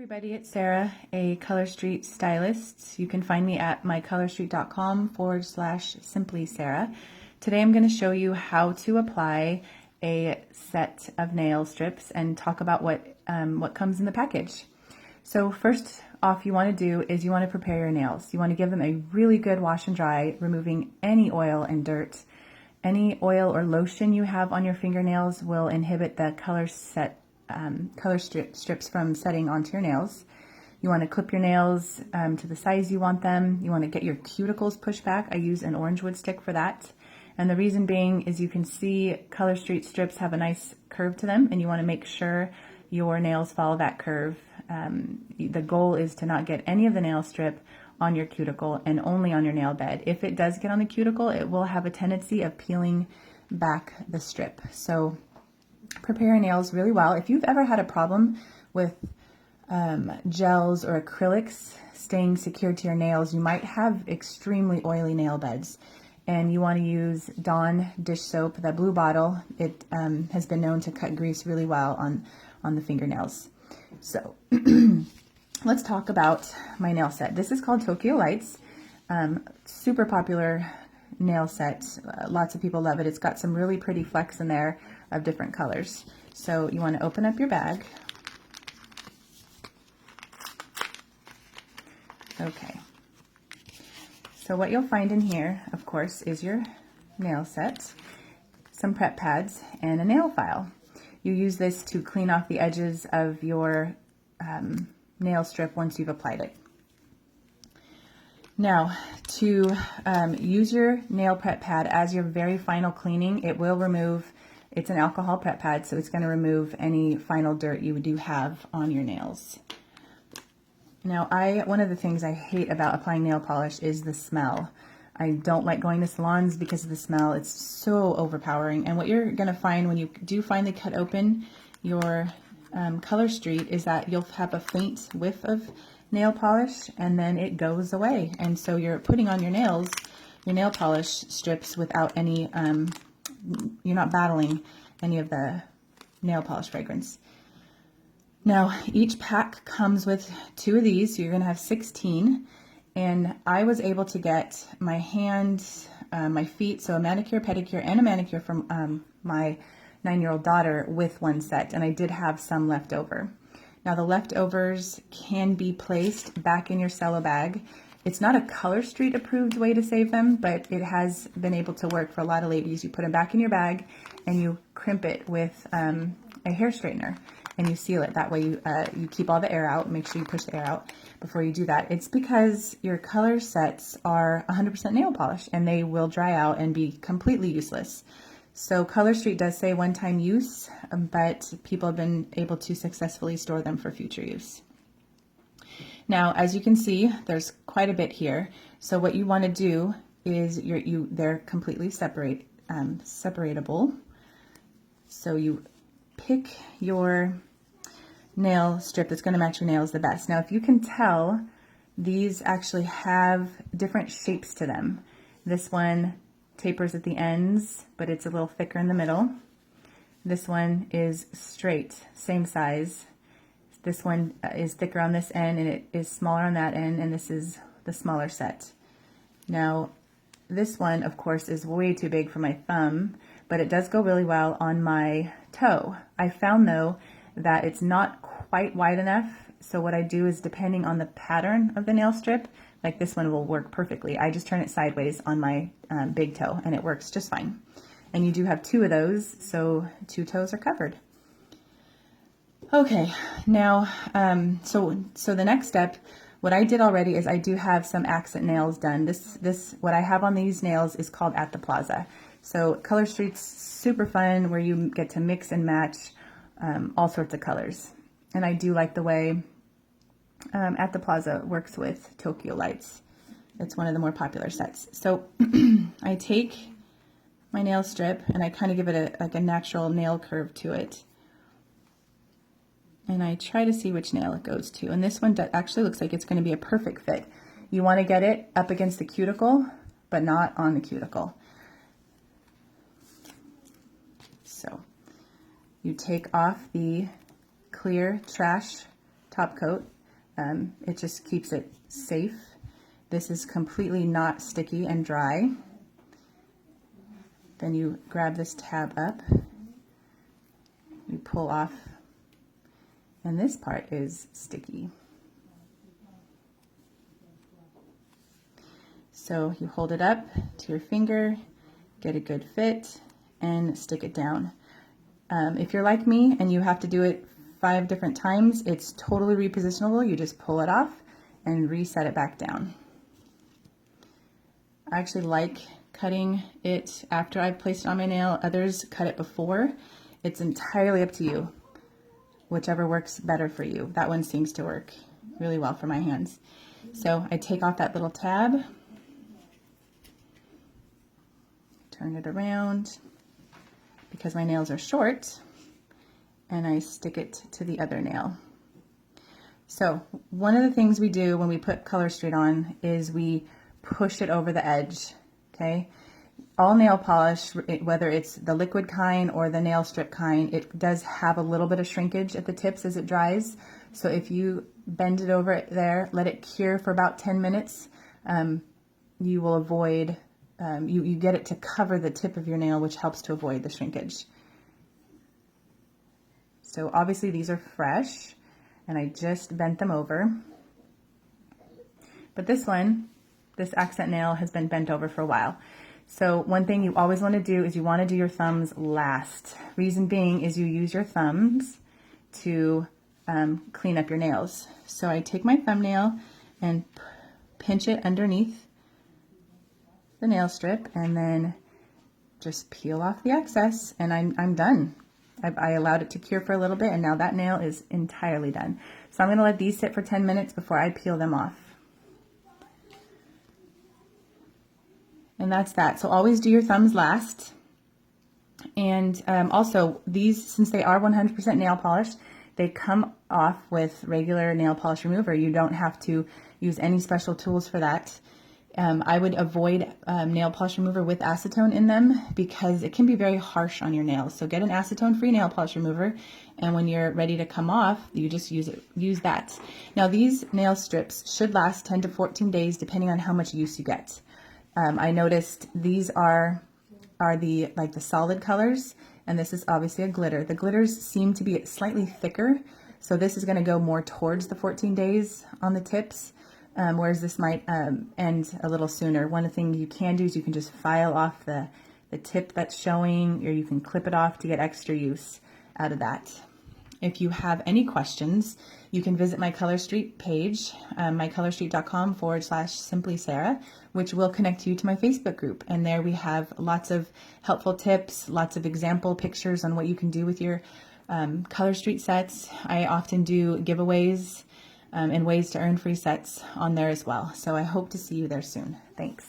Everybody, it's Sarah, a Color Street stylist. You can find me at mycolorstreet.com/simply Sarah. Today I'm going to show you how to apply a set of nail strips and talk about what comes in the package. So first off, you want to do is you want to prepare your nails. You want to give them a really good wash and dry, removing any oil and dirt. Any oil or lotion you have on your fingernails will inhibit the color strips from setting onto your nails. You want to clip your nails to the size you want them. You want to get your cuticles pushed back. I use an orange wood stick for that. And the reason being is you can see Color Street strips have a nice curve to them, and you want to make sure your nails follow that curve. The goal is to not get any of the nail strip on your cuticle and only on your nail bed. If it does get on the cuticle, it will have a tendency of peeling back the strip. So prepare your nails really well. If you've ever had a problem with gels or acrylics staying secured to your nails, you might have extremely oily nail beds. And you want to use Dawn dish soap, the blue bottle. It has been known to cut grease really well on the fingernails. So let's talk about my nail set. This is called Tokyo Lights. Super popular nail set. Lots of people love it. It's got some really pretty flecks in there of different colors. So you want to open up your bag. Okay. So what you'll find in here, of course, is your nail set, some prep pads, and a nail file. You use this to clean off the edges of your nail strip once you've applied it. Now, to use your nail prep pad as your very final cleaning, it will remove, it's an alcohol prep pad, so it's going to remove any final dirt you do have on your nails. Now, one of the things I hate about applying nail polish is the smell. I don't like going to salons because of the smell. It's so overpowering. And what you're going to find when you do finally cut open your Color Street is that you'll have a faint whiff of nail polish, and then it goes away. And so you're putting on your nails, your nail polish strips without any, you're not battling any of the nail polish fragrance. Now, each pack comes with 2 of these, so you're going to have 16. And I was able to get my hands, my feet, so a manicure, pedicure, and a manicure from my 9-year-old daughter with one set, and I did have some left over. Now, the leftovers can be placed back in your cello bag. It's not a Color Street approved way to save them, but it has been able to work for a lot of ladies. You put them back in your bag and you crimp it with a hair straightener, and you seal it. That way you keep all the air out. Make sure you push the air out before you do that. It's because your color sets are 100% nail polish, and they will dry out and be completely useless. So Color Street does say one-time use, but people have been able to successfully store them for future use. Now, as you can see, there's quite a bit here. So what you want to do is they're completely separatable. So you pick your nail strip that's going to match your nails the best. Now, if you can tell, these actually have different shapes to them. This one tapers at the ends, but it's a little thicker in the middle. This one is straight, same size. This one is thicker on this end, and it is smaller on that end, and this is the smaller set. Now, this one, of course, is way too big for my thumb, but it does go really well on my toe. I found, though, that it's not quite wide enough, so what I do is, depending on the pattern of the nail strip, like this one will work perfectly. I just turn it sideways on my big toe, and it works just fine. And you do have 2 of those, so 2 toes are covered. Okay, now, so the next step, what I did already is I do have some accent nails done. What I have on these nails is called At the Plaza. So Color Street's super fun, where you get to mix and match all sorts of colors. And I do like the way At the Plaza works with Tokyo Lights. It's one of the more popular sets. So I take my nail strip and I kind of give it a natural nail curve to it. And I try to see which nail it goes to. And this one actually looks like it's going to be a perfect fit. You want to get it up against the cuticle, but not on the cuticle. So you take off the clear trash top coat. It just keeps it safe. This is completely not sticky and dry. Then you grab this tab up, you pull off, and this part is sticky. So you hold it up to your finger, get a good fit, and stick it down. If you're like me and you have to do it 5 different times, it's totally repositionable. You just pull it off and reset it back down. I actually like cutting it after I've placed it on my nail. Others cut it before. It's entirely up to you, whichever works better for you. That one seems to work really well for my hands. So I take off that little tab, turn it around because my nails are short, and I stick it to the other nail. So one of the things we do when we put Color Street on is we push it over the edge, okay? All nail polish, whether it's the liquid kind or the nail strip kind, it does have a little bit of shrinkage at the tips as it dries. So if you bend it over there, let it cure for about 10 minutes, you will avoid, you get it to cover the tip of your nail, which helps to avoid the shrinkage. So obviously these are fresh, and I just bent them over. But this one, this accent nail has been bent over for a while. So one thing you always want to do is you want to do your thumbs last. Reason being is you use your thumbs to clean up your nails. So I take my thumbnail and pinch it underneath the nail strip and then just peel off the excess, and I'm done. I allowed it to cure for a little bit, and now that nail is entirely done. So I'm going to let these sit for 10 minutes before I peel them off. And that's that. So always do your thumbs last. And also, these, since they are 100% nail polish, they come off with regular nail polish remover. You don't have to use any special tools for that. I would avoid nail polish remover with acetone in them because it can be very harsh on your nails. So get an acetone-free nail polish remover, and when you're ready to come off, you just use that. Now these nail strips should last 10 to 14 days depending on how much use you get. I noticed these are the solid colors, and this is obviously a glitter. The glitters seem to be slightly thicker, so this is going to go more towards the 14 days on the tips. Whereas this might end a little sooner. One of the things you can do is you can just file off the tip that's showing, or you can clip it off to get extra use out of that. If you have any questions, you can visit my Color Street page, mycolorstreet.com/simplysarah, which will connect you to my Facebook group. And there we have lots of helpful tips, lots of example pictures on what you can do with your Color Street sets. I often do giveaways and ways to earn free sets on there as well. So I hope to see you there soon. Thanks.